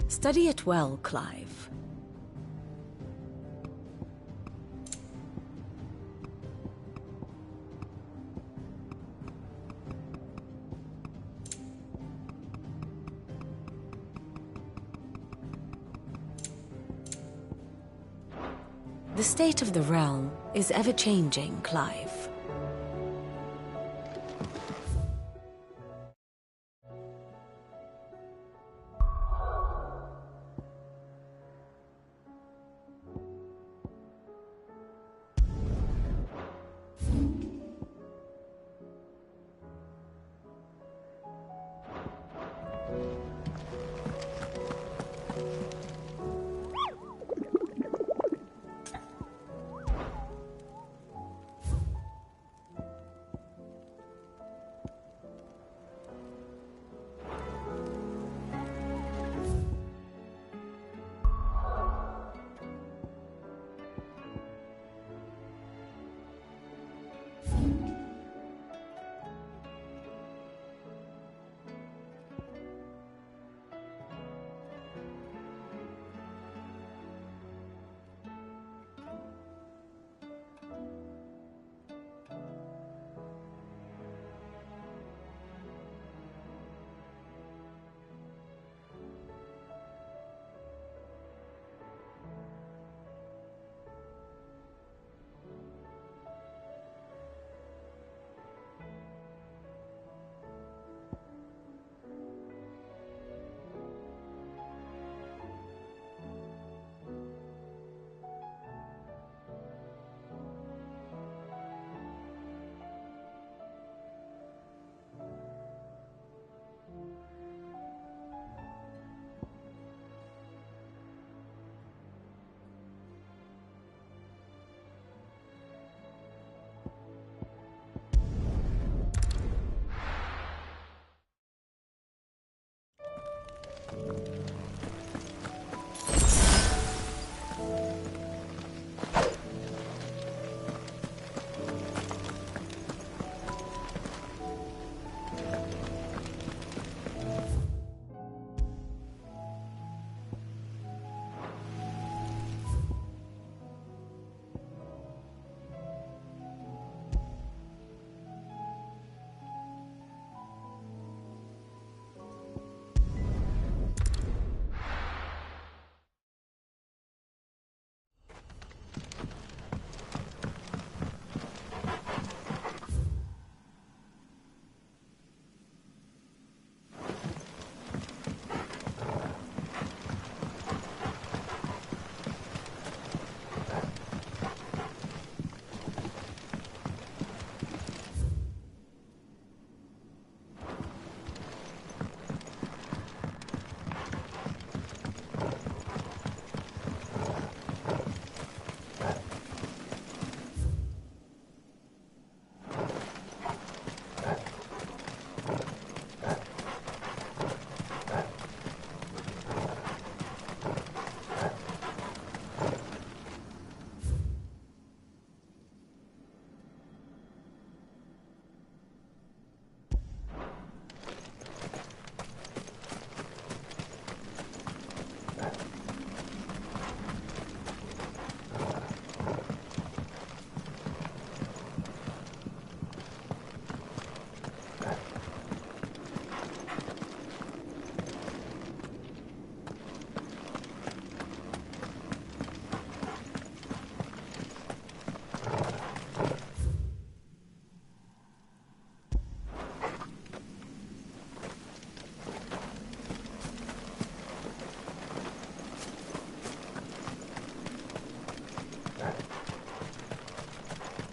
Study it well, Clive. The state of the realm is ever-changing, Clive.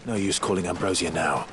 No use calling Ambrosia now.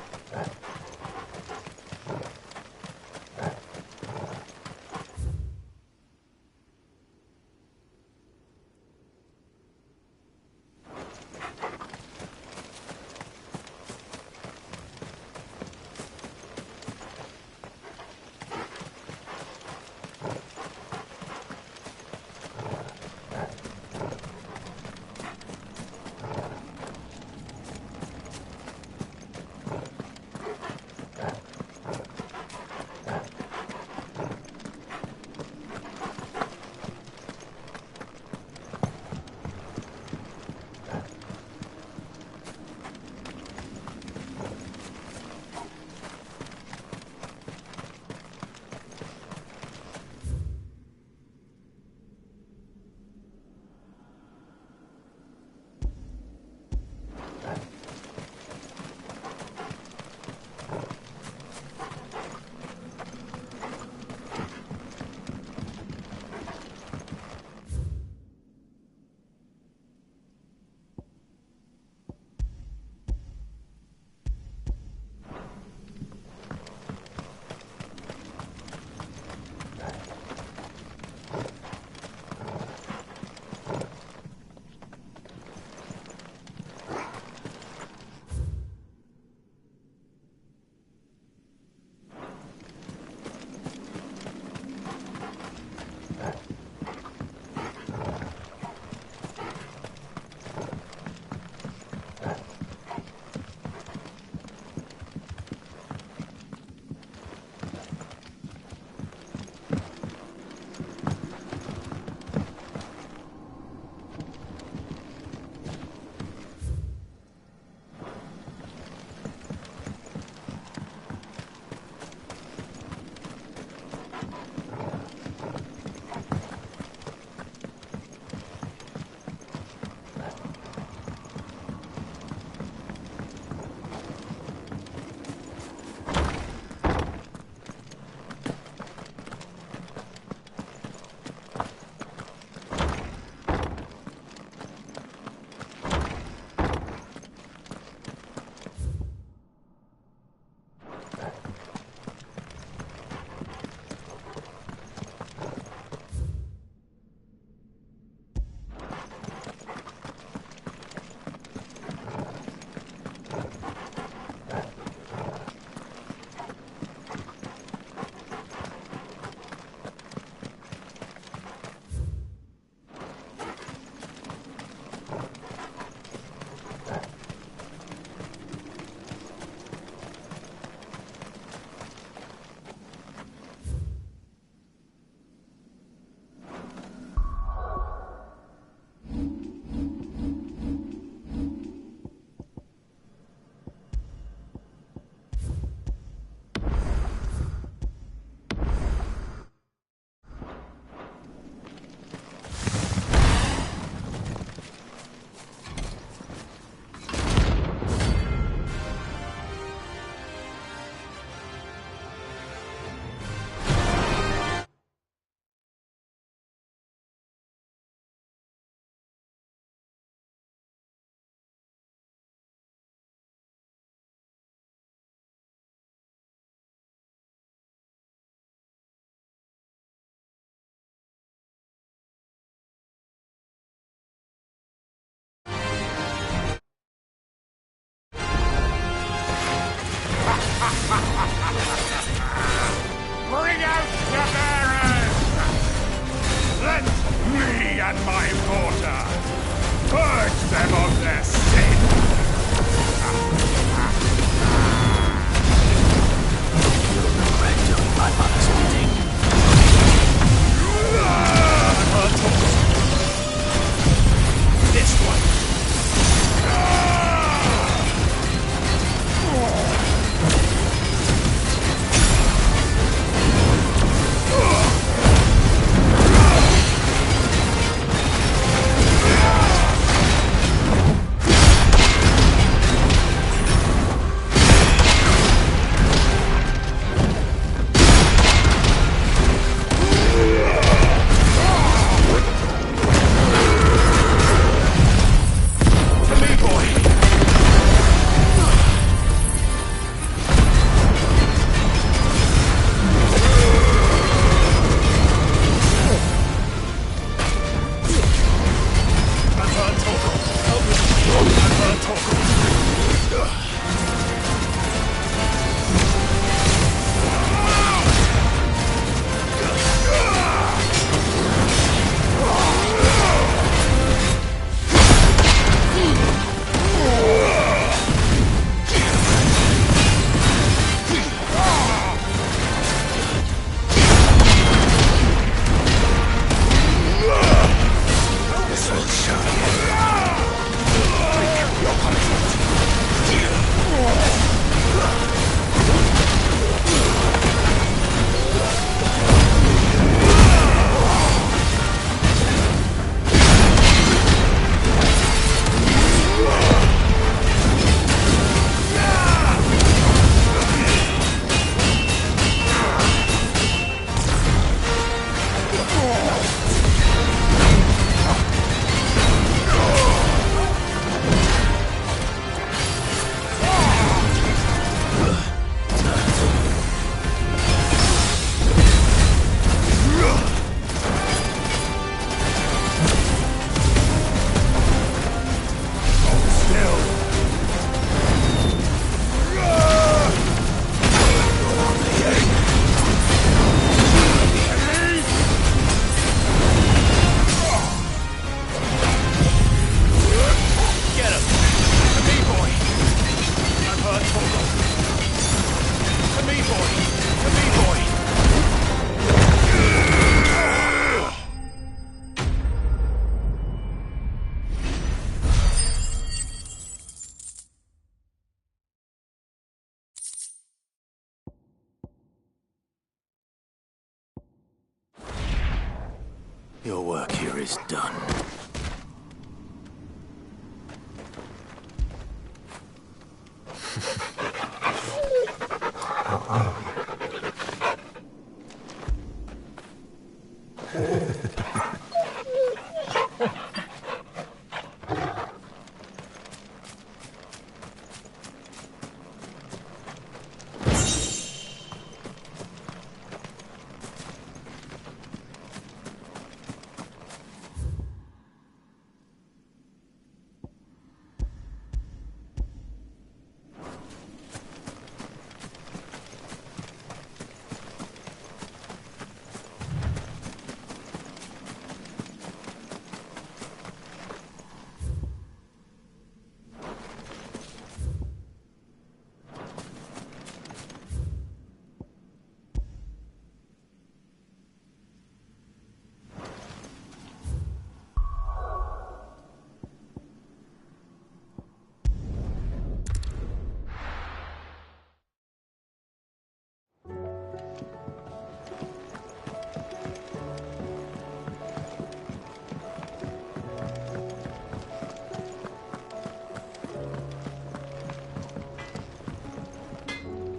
Your work here is done.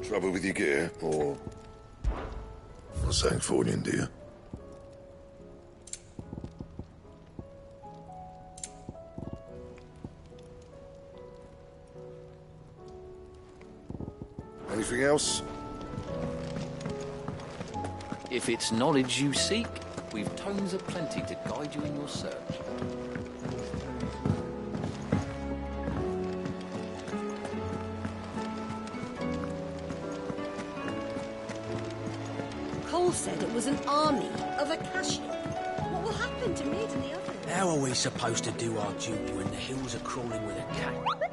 Trouble with your gear, or... Not saying fortune, do you? Anything else? If it's knowledge you seek, we've tomes aplenty to guide you in your search. Cole said it was an army of Akashic. What will happen to Mid and the others? How are we supposed to do our duty when the hills are crawling with a cat?